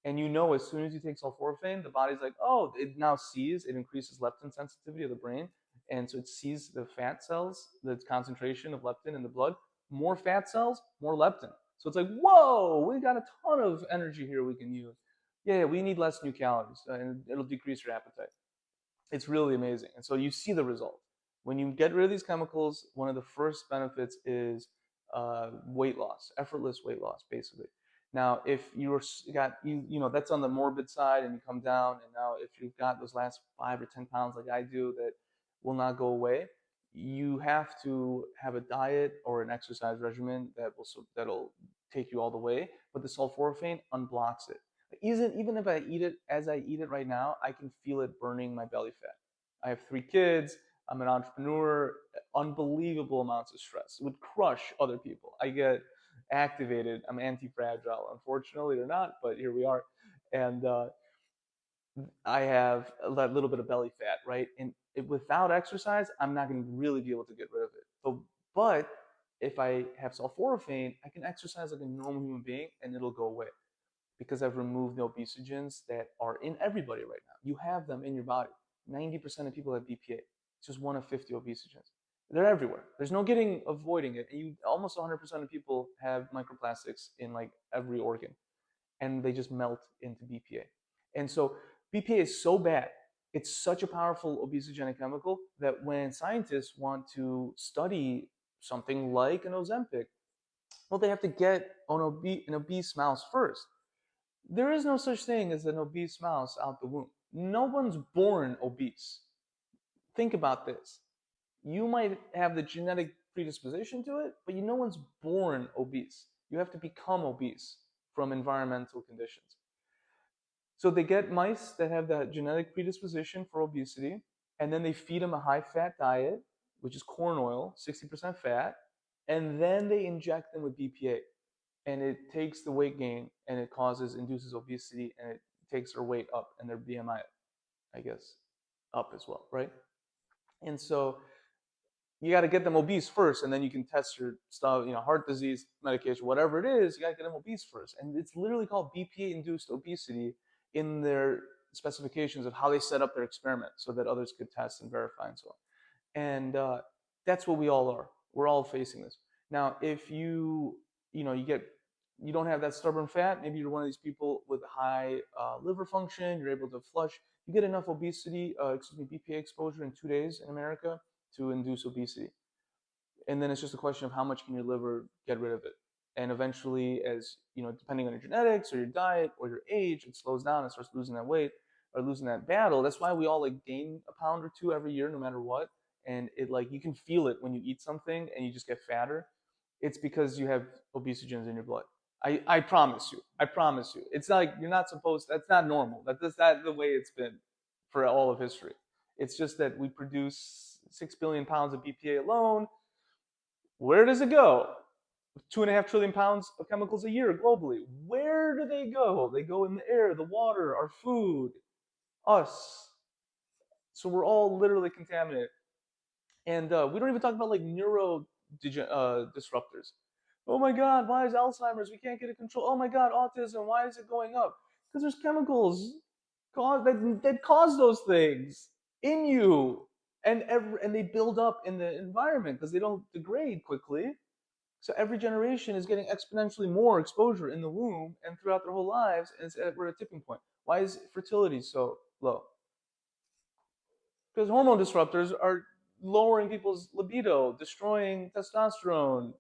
And as soon as you take sulforaphane, the body's like, oh, it now sees, it increases leptin sensitivity of the brain. And so it sees the fat cells, the concentration of leptin in the blood, more fat cells, more leptin. So it's like, whoa, we got a ton of energy here we can use. Yeah, we need less new calories, and it'll decrease your appetite. It's really amazing. And so you see the result. When you get rid of these chemicals, one of the first benefits is weight loss, effortless weight loss, basically. Now, if you're got that's on the morbid side, and you come down, and now if you've got those last 5 or 10 pounds like I do that will not go away, you have to have a diet or an exercise regimen that'll take you all the way. But the sulforaphane unblocks it. Even if I eat it as I eat it right now, I can feel it burning my belly fat. I have 3 kids. I'm an entrepreneur. Unbelievable amounts of stress. It would crush other people. I get activated. I'm anti-fragile, unfortunately or not, but here we are. And I have that little bit of belly fat, right? And without exercise, I'm not going to really be able to get rid of it. But if I have sulforaphane, I can exercise like a normal human being, and it'll go away because I've removed the obesogens that are in everybody right now. You have them in your body. 90% of people have BPA. It's just one of 50 obesogens. They're everywhere. There's no avoiding it. Almost 100% of people have microplastics in like every organ, and they just melt into BPA. And so BPA is so bad. It's such a powerful obesogenic chemical that when scientists want to study something like an Ozempic, well, they have to get an obese mouse first. There is no such thing as an obese mouse out the womb. No one's born obese. Think about this. You might have the genetic predisposition to it, but no one's born obese. You have to become obese from environmental conditions. So they get mice that have that genetic predisposition for obesity, and then they feed them a high-fat diet, which is corn oil, 60% fat, and then they inject them with BPA, and it takes the weight gain and it induces obesity, and it takes their weight up and their BMI, I guess, up as well, right? And so you got to get them obese first, and then you can test your stuff, heart disease medication, whatever it is. You got to get them obese first, and it's literally called BPA-induced obesity in their specifications of how they set up their experiment so that others could test and verify and so on. And that's what we all are. We're all facing this. Now, if you don't have that stubborn fat, maybe you're one of these people with high liver function, you're able to flush, you get enough BPA exposure in 2 days in America to induce obesity. And then it's just a question of how much can your liver get rid of it. And eventually, as depending on your genetics or your diet or your age, it slows down and starts losing that weight or losing that battle. That's why we all gain a pound or two every year, no matter what. And you can feel it when you eat something and you just get fatter. It's because you have obesogens in your blood. I promise you. I promise you. It's like you're not supposed. That's not normal. That's not the way it's been for all of history. It's just that we produce 6 billion pounds of BPA alone. Where does it go? 2.5 trillion pounds of chemicals a year globally. Where do they go? They go in the air, the water, our food, us. So we're all literally contaminated. And we don't even talk about neuro disruptors. Oh my God, why is Alzheimer's? We can't get it controlled. Oh my God, autism, why is it going up? Because there's chemicals that cause those things in you. And they build up in the environment because they don't degrade quickly. So every generation is getting exponentially more exposure in the womb and throughout their whole lives, and we're at a tipping point. Why is fertility so low? Because hormone disruptors are lowering people's libido, destroying testosterone.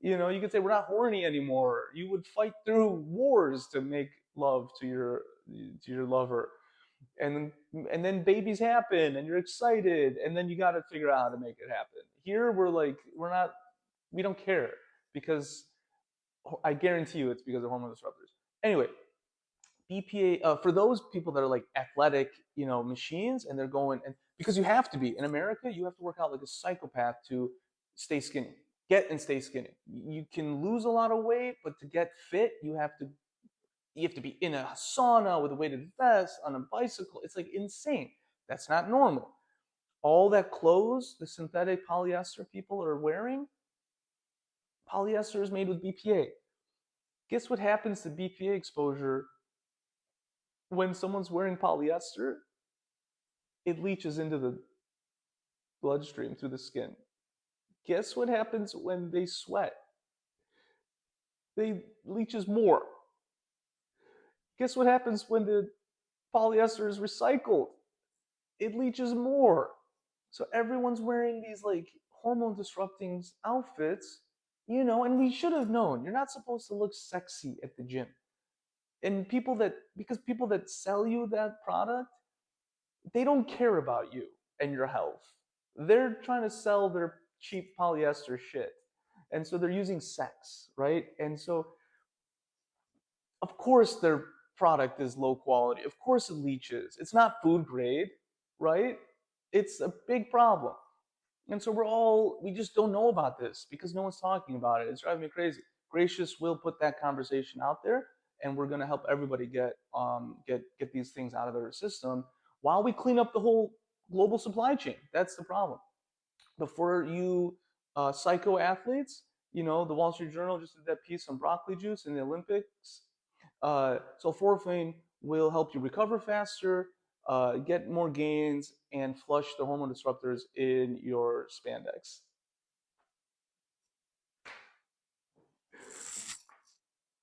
You could say we're not horny anymore. You would fight through wars to make love to your lover, and then babies happen, and you're excited, and then you got to figure out how to make it happen. Here we don't care because I guarantee you it's because of hormone disruptors. Anyway, BPA for those people that are athletic, machines, and they're going and because you have to be in America, you have to work out like a psychopath to stay skinny, get and stay skinny. You can lose a lot of weight, but to get fit, you have to be in a sauna with a weighted vest on a bicycle. It's insane. That's not normal. All that clothes, the synthetic polyester people are wearing, polyester is made with BPA. Guess what happens to BPA exposure when someone's wearing polyester? It leaches into the bloodstream through the skin. Guess what happens when they sweat? They leaches more. Guess what happens when the polyester is recycled? It leaches more. So everyone's wearing these hormone disrupting outfits, and we should have known. You're not supposed to look sexy at the gym. And because people that sell you that product, they don't care about you and your health. They're trying to sell their cheap polyester shit. And so they're using sex, right? And so, of course, their product is low quality. Of course, it leaches. It's not food grade, right? It's a big problem. And so we just don't know about this because no one's talking about it. It's driving me crazy. Gracious will put that conversation out there, and we're going to help everybody get these things out of their system while we clean up the whole global supply chain. That's the problem. But for you psycho athletes, the Wall Street Journal just did that piece on broccoli juice in the Olympics. Sulforaphane will help you recover faster, get more gains, and flush the hormone disruptors in your spandex.